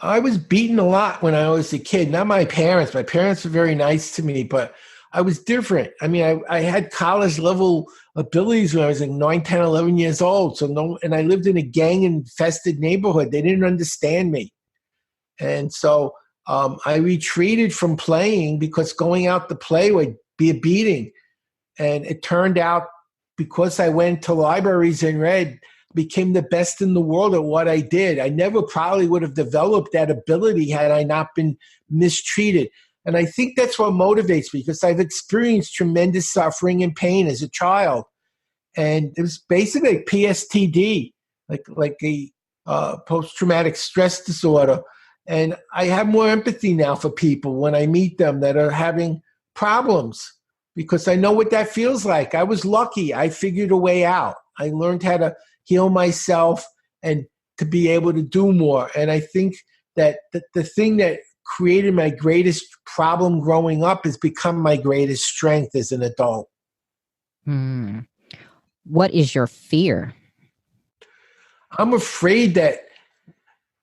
I was beaten a lot when I was a kid. Not my parents. My parents were very nice to me, but I was different. I mean, I had college level abilities when I was like 9, 10, 11 years old. And I lived in a gang infested neighborhood. They didn't understand me. And so I retreated from playing because going out to play would be a beating. And it turned out because I went to libraries and read, became the best in the world at what I did. I never probably would have developed that ability had I not been mistreated. And I think that's what motivates me because I've experienced tremendous suffering and pain as a child. And it was basically like PSTD, like a post-traumatic stress disorder. And I have more empathy now for people when I meet them that are having problems because I know what that feels like. I was lucky. I figured a way out. I learned how to heal myself and to be able to do more. And I think that the thing that created my greatest problem growing up has become my greatest strength as an adult. What is your fear? I'm afraid that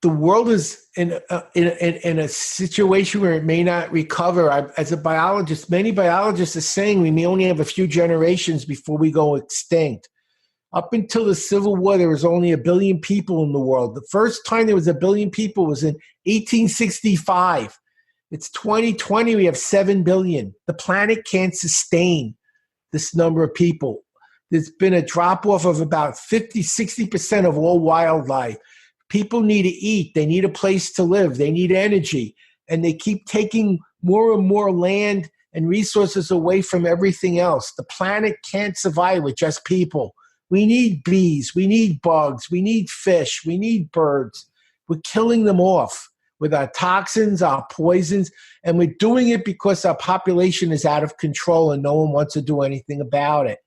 the world is in a situation where it may not recover. As a biologist, many biologists are saying we may only have a few generations before we go extinct. Up until the Civil War, there was only 1 billion people in the world. The first time there was 1 billion people was in 1865. It's 2020, we have 7 billion. The planet can't sustain this number of people. There's been a drop-off of about 50-60% of all wildlife. People need to eat. They need a place to live. They need energy. And they keep taking more and more land and resources away from everything else. The planet can't survive with just people. We need bees. We need bugs. We need fish. We need birds. We're killing them off with our toxins, our poisons, and we're doing it because our population is out of control and no one wants to do anything about it.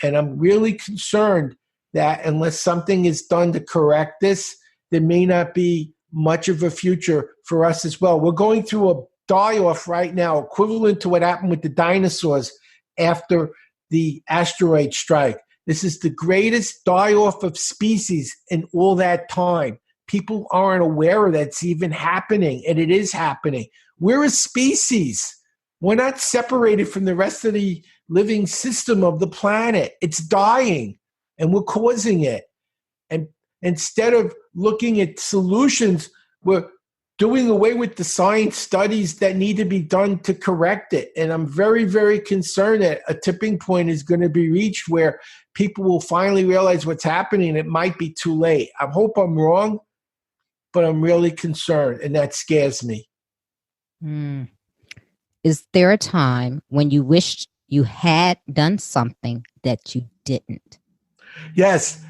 And I'm really concerned that unless something is done to correct this, there may not be much of a future for us as well. We're going through a die-off right now, equivalent to what happened with the dinosaurs after the asteroid strike. This is the greatest die-off of species in all that time. People aren't aware that it's even happening, and it is happening. We're a species. We're not separated from the rest of the living system of the planet. It's dying, and we're causing it. And instead of looking at solutions, we're doing away with the science studies that need to be done to correct it. And I'm very, very concerned that a tipping point is going to be reached where people will finally realize what's happening. It might be too late. I hope I'm wrong, but I'm really concerned, and that scares me. Is there a time when you wished you had done something that you didn't? Yes.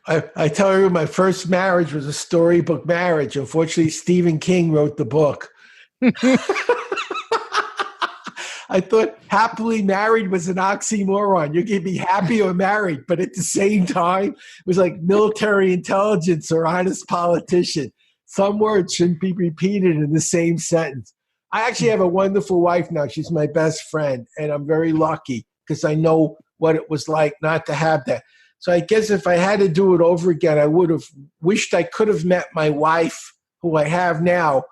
I tell you, my first marriage was a storybook marriage. Unfortunately, Stephen King wrote the book. I thought happily married was an oxymoron. You can be happy or married, but at the same time, it was like military intelligence or honest politician. Some words shouldn't be repeated in the same sentence. I actually have a wonderful wife now. She's my best friend, and I'm very lucky because I know what it was like not to have that. So I guess if I had to do it over again, I would have wished I could have met my wife, who I have now,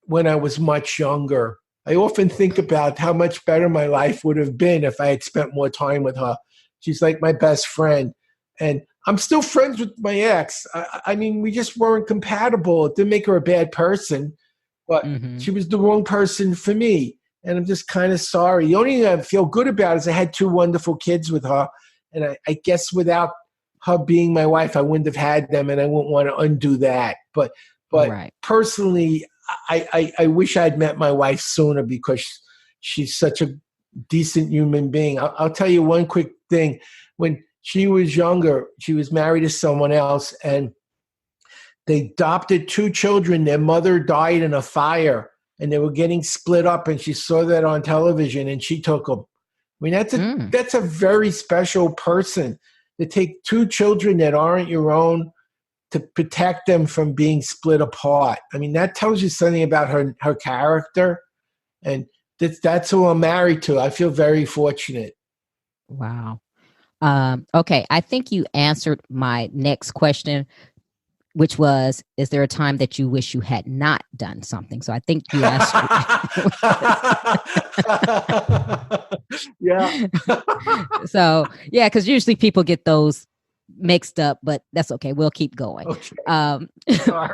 when I was much younger. I often think about how much better my life would have been if I had spent more time with her. She's like my best friend. And I'm still friends with my ex. I mean, we just weren't compatible. It didn't make her a bad person, but she was the wrong person for me. And I'm just kind of sorry. The only thing I feel good about is I had 2 wonderful kids with her. And I guess without her being my wife, I wouldn't have had them, and I wouldn't want to undo that. But right. Personally, I wish I'd met my wife sooner because she's such a decent human being. I'll tell you one quick thing. When she was younger, she was married to someone else, and they adopted 2 children. Their mother died in a fire, and they were getting split up, and she saw that on television, and she took them. I mean, that's a very special person to take 2 children that aren't your own to protect them from being split apart. I mean, that tells you something about her character, and that's who I'm married to. I feel very fortunate. Wow. Okay, I think you answered my next question, which was, is there a time that you wish you had not done something? So I think you asked. Yeah. So, yeah, because usually people get those mixed up, but that's okay. We'll keep going. Okay.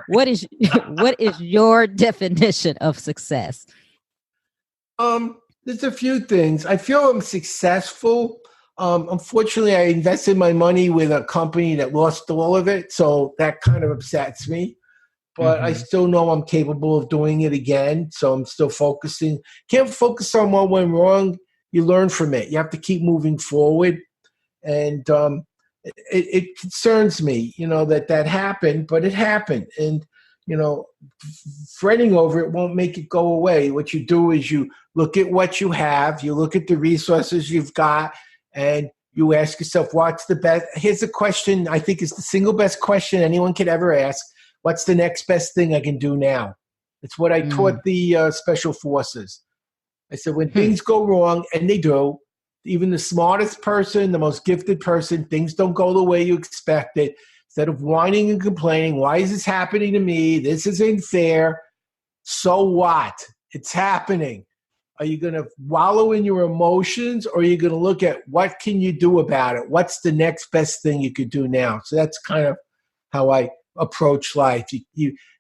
What is your definition of success? There's a few things. I feel I'm successful. Unfortunately, I invested my money with a company that lost all of it, so that kind of upsets me. But I still know I'm capable of doing it again, so I'm still focusing. Can't focus on what went wrong. You learn from it. You have to keep moving forward. And it concerns me, that happened, but it happened. And, fretting over it won't make it go away. What you do is you look at what you have, you look at the resources you've got, and you ask yourself, what's the best? Here's a question I think is the single best question anyone could ever ask. What's the next best thing I can do now? It's what I taught the special forces. I said, when things go wrong, and they do, even the smartest person, the most gifted person, things don't go the way you expected. Instead of whining and complaining, why is this happening to me? This isn't fair. So what? It's happening. Are you going to wallow in your emotions, or are you going to look at what can you do about it? What's the next best thing you could do now? So that's kind of how I approach life.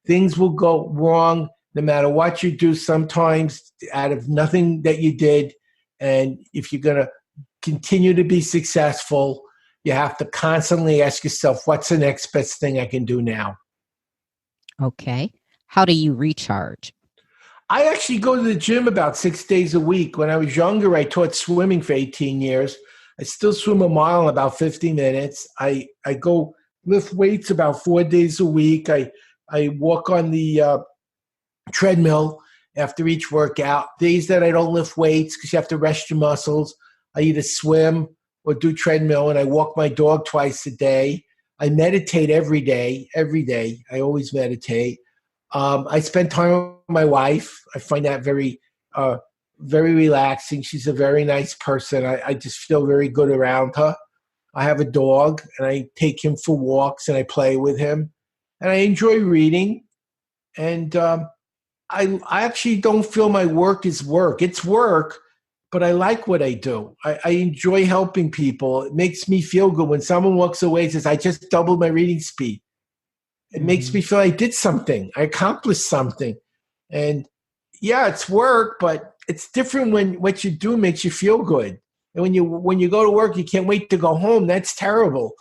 Things will go wrong no matter what you do, sometimes out of nothing that you did. And if you're going to continue to be successful, you have to constantly ask yourself, what's the next best thing I can do now? Okay. How do you recharge? I actually go to the gym about 6 days a week. When I was younger, I taught swimming for 18 years. I still swim a mile in about 50 minutes. I go lift weights about 4 days a week. I walk on the treadmill after each workout. Days that I don't lift weights because you have to rest your muscles, I either swim or do treadmill, and I walk my dog twice a day. I meditate every day. I always meditate. I spend time with my wife. I find that very, very relaxing. She's a very nice person. I just feel very good around her. I have a dog, and I take him for walks, and I play with him. And I enjoy reading. And I actually don't feel my work is work. It's work, but I like what I do. I enjoy helping people. It makes me feel good when someone walks away and says, I just doubled my reading speed. It makes me feel I did something. I accomplished something. And yeah, it's work, but it's different when what you do makes you feel good. And when you go to work, you can't wait to go home. That's terrible.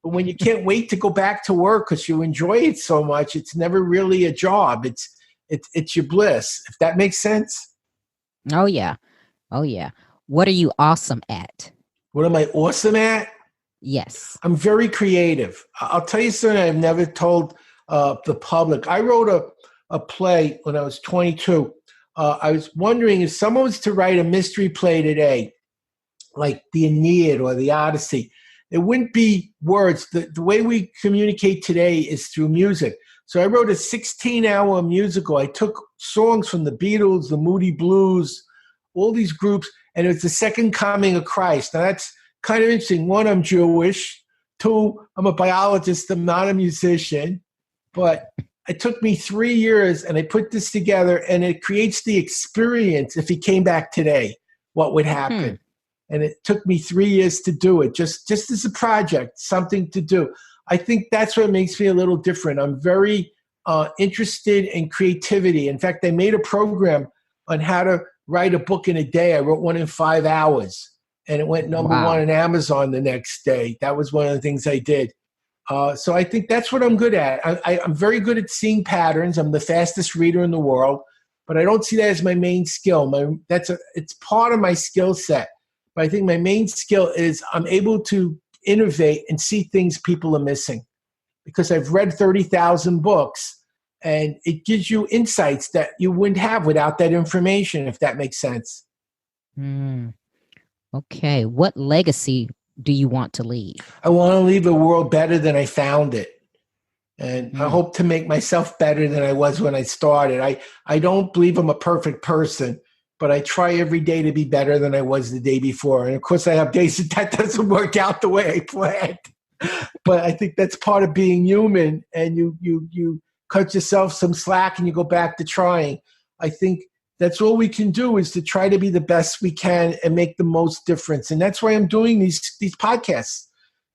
But when you can't wait to go back to work because you enjoy it so much, it's never really a job. It's your bliss. If that makes sense. Oh, yeah. Oh, yeah. What are you awesome at? What am I awesome at? Yes. I'm very creative. I'll tell you something I've never told the public. I wrote a play when I was 22. I was wondering if someone was to write a mystery play today, like the Aeneid or the Odyssey, it wouldn't be words. The way we communicate today is through music. So I wrote a 16-hour musical. I took songs from the Beatles, the Moody Blues, all these groups, and it was the second coming of Christ. Now that's kind of interesting. One, I'm Jewish. Two, I'm a biologist. I'm not a musician. But it took me 3 years, and I put this together, and it creates the experience. If he came back today, what would happen? And it took me 3 years to do it, just as a project, something to do. I think that's what makes me a little different. I'm very interested in creativity. In fact, I made a program on how to write a book in a day. I wrote one in 5 hours, and it went number one on Amazon the next day. That was one of the things I did. So I think that's what I'm good at. I'm very good at seeing patterns. I'm the fastest reader in the world, but I don't see that as my main skill. It's part of my skill set. But I think my main skill is I'm able to innovate and see things people are missing because I've read 30,000 books, and it gives you insights that you wouldn't have without that information, if that makes sense. Okay. What legacy do you want to leave? I want to leave a world better than I found it. And I hope to make myself better than I was when I started. I don't believe I'm a perfect person, but I try every day to be better than I was the day before. And of course, I have days that doesn't work out the way I planned. But I think that's part of being human. And you cut yourself some slack and you go back to trying. I think that's all we can do is to try to be the best we can and make the most difference. And that's why I'm doing these podcasts,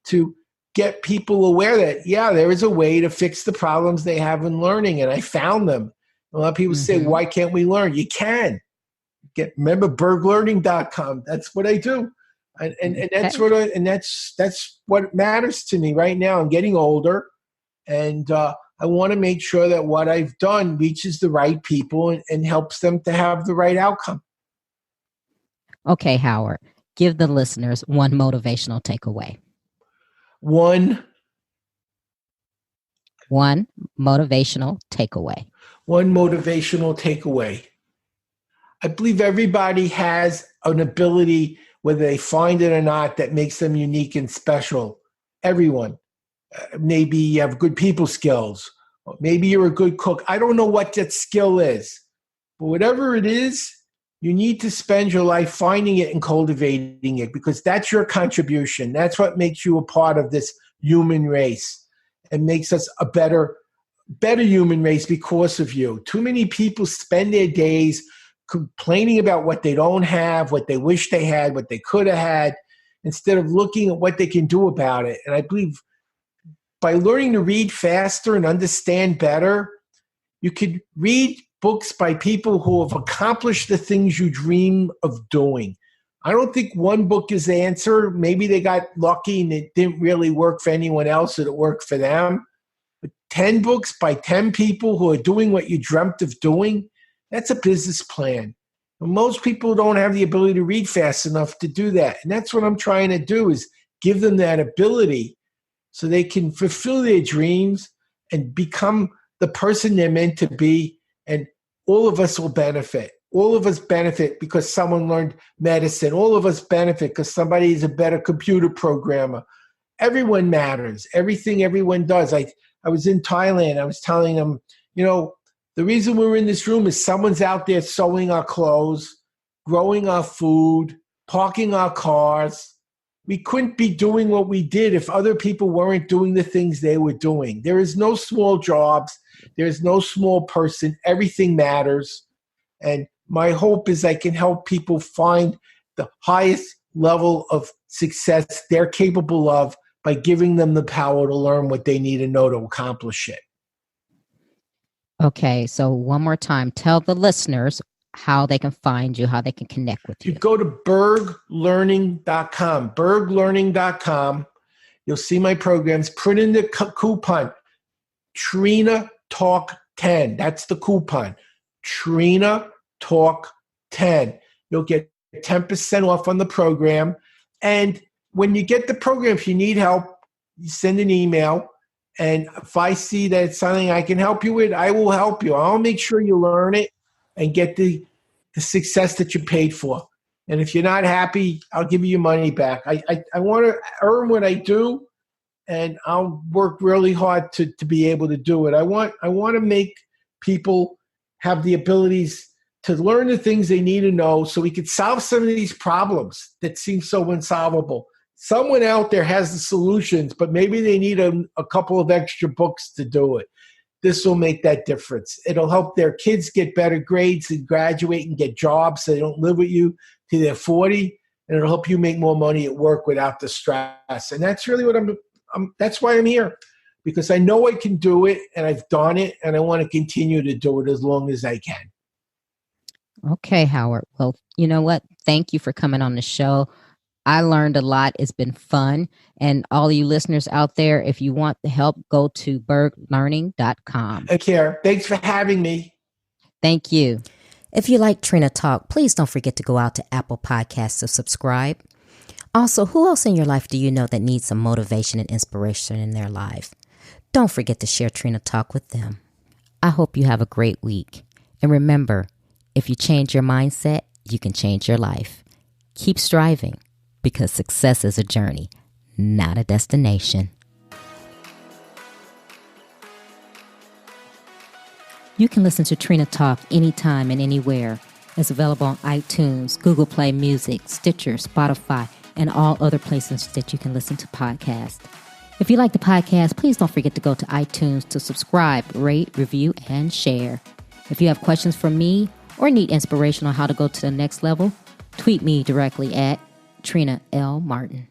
to get people aware that, yeah, there is a way to fix the problems they have in learning. And I found them. A lot of people say, why can't we learn? You can. Remember berglearning.com. That's what I do. And that's what matters to me right now. I'm getting older, and I want to make sure that what I've done reaches the right people and helps them to have the right outcome. Okay, Howard, give the listeners one motivational takeaway. One motivational takeaway. One motivational takeaway. I believe everybody has an ability, whether they find it or not, that makes them unique and special. Everyone. Maybe you have good people skills. Maybe you're a good cook. I don't know what that skill is. But whatever it is, you need to spend your life finding it and cultivating it, because that's your contribution. That's what makes you a part of this human race and makes us a better human race because of you. Too many people spend their days complaining about what they don't have, what they wish they had, what they could have had, instead of looking at what they can do about it. And I believe by learning to read faster and understand better, you could read books by people who have accomplished the things you dream of doing. I don't think one book is the answer. Maybe they got lucky and it didn't really work for anyone else, and it worked for them. But 10 books by 10 people who are doing what you dreamt of doing, that's a business plan. And most people don't have the ability to read fast enough to do that. And that's what I'm trying to do, is give them that ability so they can fulfill their dreams and become the person they're meant to be. And all of us will benefit. All of us benefit because someone learned medicine. All of us benefit because somebody is a better computer programmer. Everyone matters. Everything everyone does. I was in Thailand. I was telling them, the reason we're in this room is someone's out there sewing our clothes, growing our food, parking our cars. We couldn't be doing what we did if other people weren't doing the things they were doing. There is no small jobs. There is no small person. Everything matters. And my hope is I can help people find the highest level of success they're capable of by giving them the power to learn what they need to know to accomplish it. Okay, so one more time, tell the listeners how they can find you, how they can connect with You you. go to berglearning.com, berglearning.com. You'll see my programs. Print in the coupon, Trina Talk 10. That's the coupon, Trina Talk 10. You'll get 10% off on the program. And when you get the program, if you need help, you send an email. And if I see that it's something I can help you with, I will help you. I'll make sure you learn it and get the success that you paid for. And if you're not happy, I'll give you your money back. I want to earn what I do, and I'll work really hard to be able to do it. I want to make people have the abilities to learn the things they need to know so we could solve some of these problems that seem so unsolvable. Someone out there has the solutions, but maybe they need a couple of extra books to do it. This will make that difference. It'll help their kids get better grades and graduate and get jobs so they don't live with you till they're 40, and it'll help you make more money at work without the stress. And that's really what that's why I'm here, because I know I can do it, and I've done it, and I want to continue to do it as long as I can. Okay, Howard. Well, you know what? Thank you for coming on the show. I learned a lot. It's been fun. And all you listeners out there, if you want the help, go to berglearning.com. Take care. Thanks for having me. Thank you. If you like Trina Talk, please don't forget to go out to Apple Podcasts to subscribe. Also, who else in your life do you know that needs some motivation and inspiration in their life? Don't forget to share Trina Talk with them. I hope you have a great week. And remember, if you change your mindset, you can change your life. Keep striving, because success is a journey, not a destination. You can listen to Trina Talk anytime and anywhere. It's available on iTunes, Google Play Music, Stitcher, Spotify, and all other places that you can listen to podcasts. If you like the podcast, please don't forget to go to iTunes to subscribe, rate, review, and share. If you have questions for me or need inspiration on how to go to the next level, tweet me directly at Trina L. Martin.